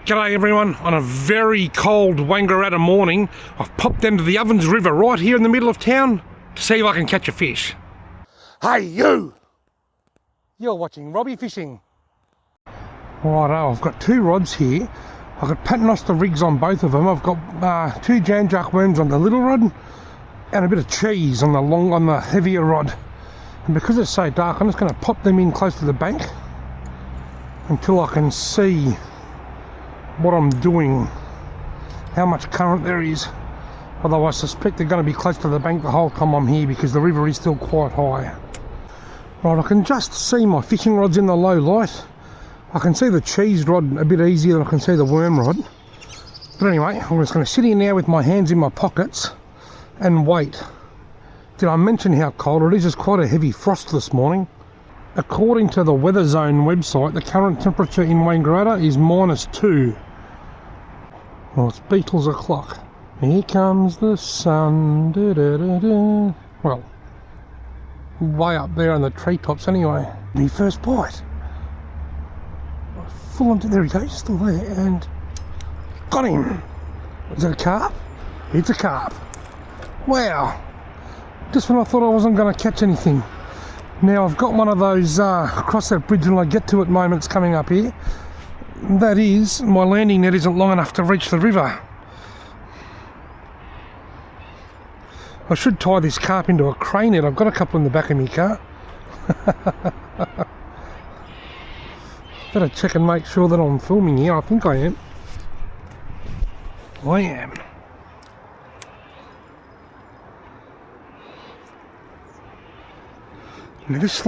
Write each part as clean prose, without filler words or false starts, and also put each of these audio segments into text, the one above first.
G'day everyone. On a very cold Wangaratta morning, I've popped into the Ovens River right here in the middle of town to see if I can catch a fish. Hey you! You're watching Robbie Fishing. Righto, I've got two rods here. I've got paternoster rigs on both of them. I've got two Jan Jack worms on the little rod and a bit of cheese on the heavier rod. And because it's so dark, I'm just going to pop them in close to the bank until I can see what I'm doing, how much current there is. Although I suspect they're going to be close to the bank the whole time I'm here because the river is still quite high. Right, I can just see my fishing rods in the low light. I can see the cheese rod a bit easier than I can see the worm rod. But anyway, I'm just going to sit here now with my hands in my pockets and wait. Did I mention how cold it is? It's quite a heavy frost this morning. According to the Weather Zone website, the current temperature in Wangaratta is -2. Well, it's Beatles o'clock. Here comes the sun. Da, da, da, da. Well, way up there in the treetops anyway. My first bite. Full on, there he goes, still there, and got him. Is that a carp? It's a carp. Wow. Just when I thought I wasn't going to catch anything. Now I've got one of those cross that bridge and I get to it moments coming up here. That is, my landing net isn't long enough to reach the river. I should tie this carp into a crane net. I've got a couple in the back of my car. Better check and make sure that I'm filming here. I think I am. I am. Now this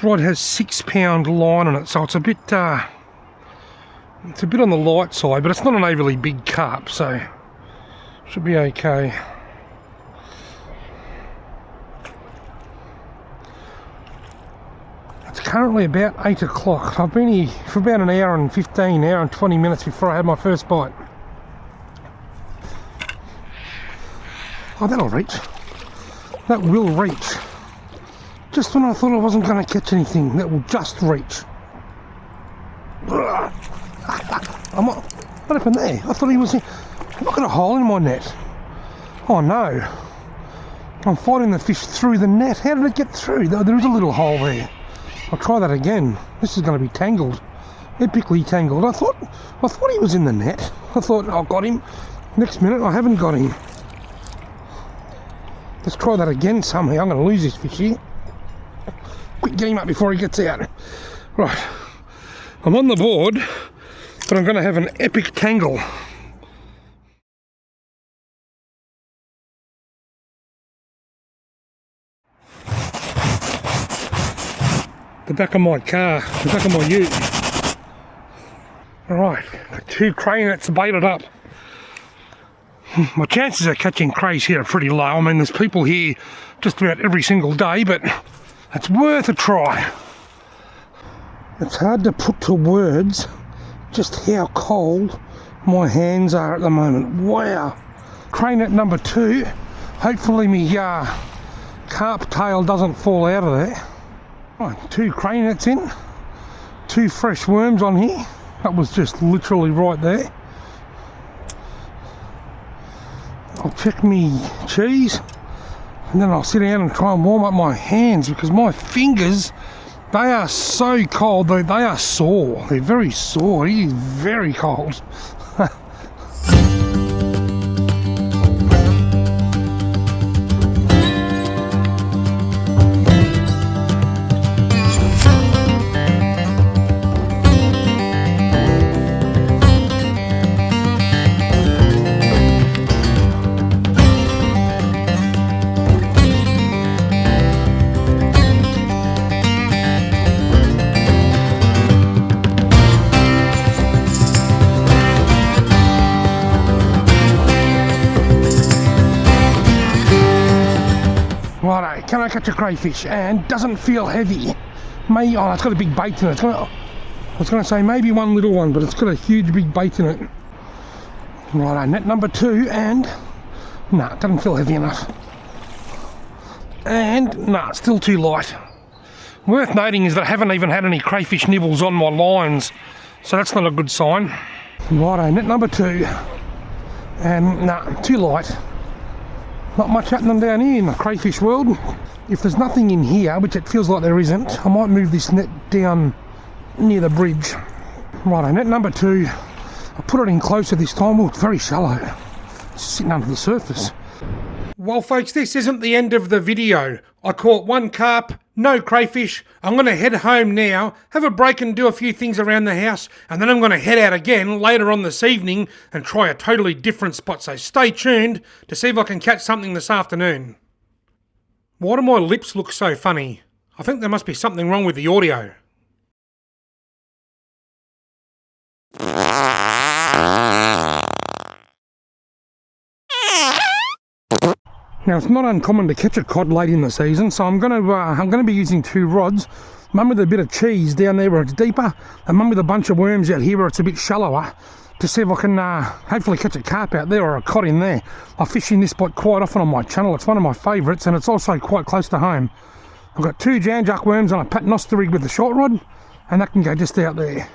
rod has 6 pound line on it, so it's a bit on the light side, but it's not an overly big carp, so should be okay. It's currently about 8 o'clock. I've been here for about an hour and 20 minutes before I had my first bite. Oh, that'll reach. That will reach. Just when I thought I wasn't going to catch anything, that will just reach. What happened there? I thought he was in. Have I got a hole in my net? Oh no. I'm fighting the fish through the net. How did it get through? There is a little hole there. I'll try that again. This is going to be tangled. Epically tangled. I thought he was in the net. I thought I got him. Next minute I haven't got him. Let's try that again somehow. I'm going to lose this fish here. Quick, get him up before he gets out. Right, I'm on the board, but I'm going to have an epic tangle. The back of my car, the back of my ute. Alright, got 2 crane nets baited up. My chances of catching crays here are pretty low. I mean, there's people here just about every single day, but it's worth a try. It's hard to put to words just how cold my hands are at the moment. Wow. Crane net number 2. Hopefully my carp tail doesn't fall out of there. Right, 2 crane nets in. 2 fresh worms on here. That was just literally right there. I'll check me cheese. And then I'll sit down and try and warm up my hands because my fingers, they are so cold, they are sore. They're very sore. It is very cold. Righto, can I catch a crayfish? And doesn't feel heavy. Oh, it's got a big bait in it. I was going to say maybe one little one, but it's got a huge big bait in it. Righto, net number 2, and no, it doesn't feel heavy enough. And no, it's still too light. Worth noting is that I haven't even had any crayfish nibbles on my lines, so that's not a good sign. Righto, net number 2. And nah, too light. Not much happening down here in the crayfish world. If there's nothing in here, which it feels like there isn't, I might move this net down near the bridge. Righto, net number 2. I put it in closer this time. Oh, it's very shallow. It's sitting under the surface. Well folks, this isn't the end of the video. I caught 1 carp, no crayfish. I'm going to head home now, have a break and do a few things around the house, and then I'm going to head out again later on this evening and try a totally different spot. So stay tuned to see if I can catch something this afternoon. Why do my lips look so funny? I think there must be something wrong with the audio. Now it's not uncommon to catch a cod late in the season, so I'm going to be using 2 rods. One with a bit of cheese down there where it's deeper, and one with a bunch of worms out here where it's a bit shallower, to see if I can hopefully catch a carp out there or a cod in there. I fish in this spot quite often on my channel. It's one of my favourites, and it's also quite close to home. I've got 2 Jan-Juck worms on a paternoster rig with the short rod, and that can go just out there.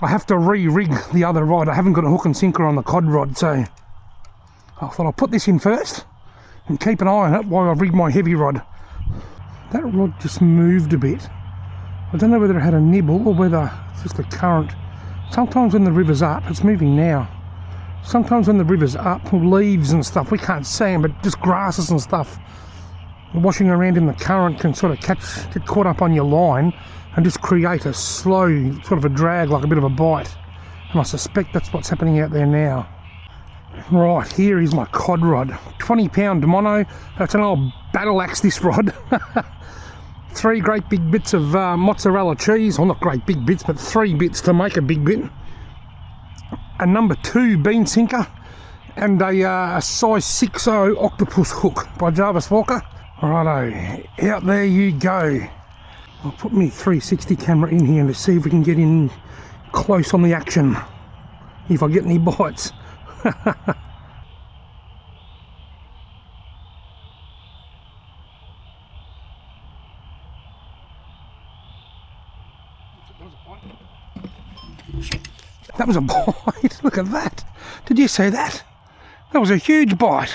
I have to re-rig the other rod. I haven't got a hook and sinker on the cod rod, so I thought I'll put this in first and keep an eye on it while I rig my heavy rod. That rod just moved a bit. I don't know whether it had a nibble or whether it's just the current. Sometimes when the river's up, it's moving now. Sometimes when the river's up, leaves and stuff, we can't see them, but just grasses and stuff washing around in the current can sort of get caught up on your line and just create a slow sort of a drag, like a bit of a bite. And I suspect that's what's happening out there now. Right, here is my cod rod. 20-pound mono. That's an old battle axe, this rod. 3 great big bits of mozzarella cheese. Well, not great big bits, but 3 bits to make a big bit. A number 2 bean sinker. And a size 6.0 octopus hook by Jarvis Walker. Righto, out there you go. I'll put my 360 camera in here to see if we can get in close on the action. If I get any bites. That was a bite. Look at that. Did you see that? That was a huge bite.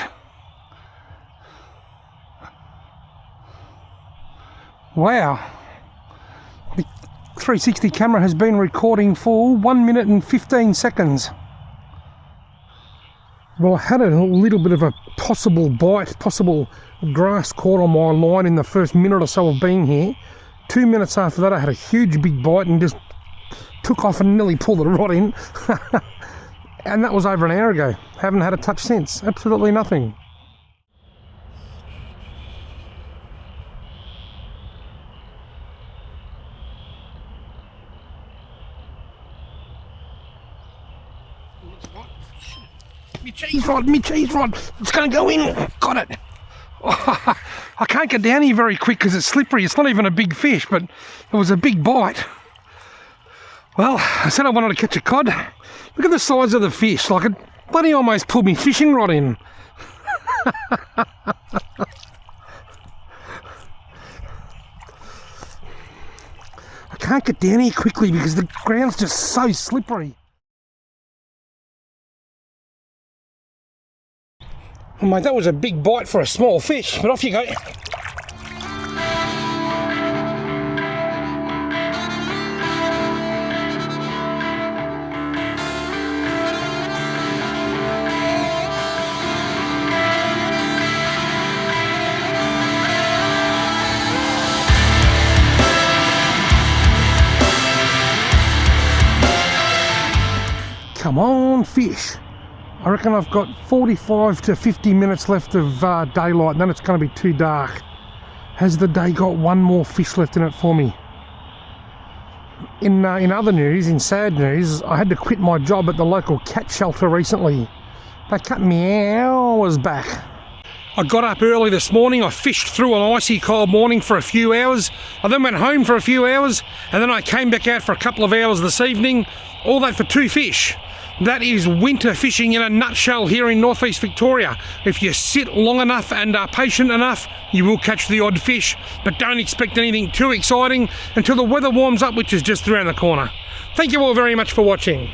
Wow. The 360 camera has been recording for 1 minute and 15 seconds. Well, I had a little bit of a possible bite, possible grass caught on my line in the first minute or so of being here. 2 minutes after that I had a huge big bite and just took off and nearly pulled the rod in. And that was over an hour ago. Haven't had a touch since. Absolutely nothing. Me cheese rod, it's going to go in. Got it. Oh, I can't get down here very quick because it's slippery. It's not even a big fish, but it was a big bite. Well, I said I wanted to catch a cod. Look at the size of the fish. Like, it bloody almost pulled me fishing rod in. I can't get down here quickly because the ground's just so slippery. Oh mate, that was a big bite for a small fish, but off you go. Come on, fish. I reckon I've got 45 to 50 minutes left of daylight, and then it's going to be too dark. Has the day got one more fish left in it for me? In other news, in sad news, I had to quit my job at the local cat shelter recently. They cut me hours back. I got up early this morning, I fished through an icy cold morning for a few hours. I then went home for a few hours, and then I came back out for a couple of hours this evening. All that for 2 fish. That is winter fishing in a nutshell here in northeast Victoria. If you sit long enough and are patient enough, you will catch the odd fish, but don't expect anything too exciting until the weather warms up, which is just around the corner. Thank you all very much for watching.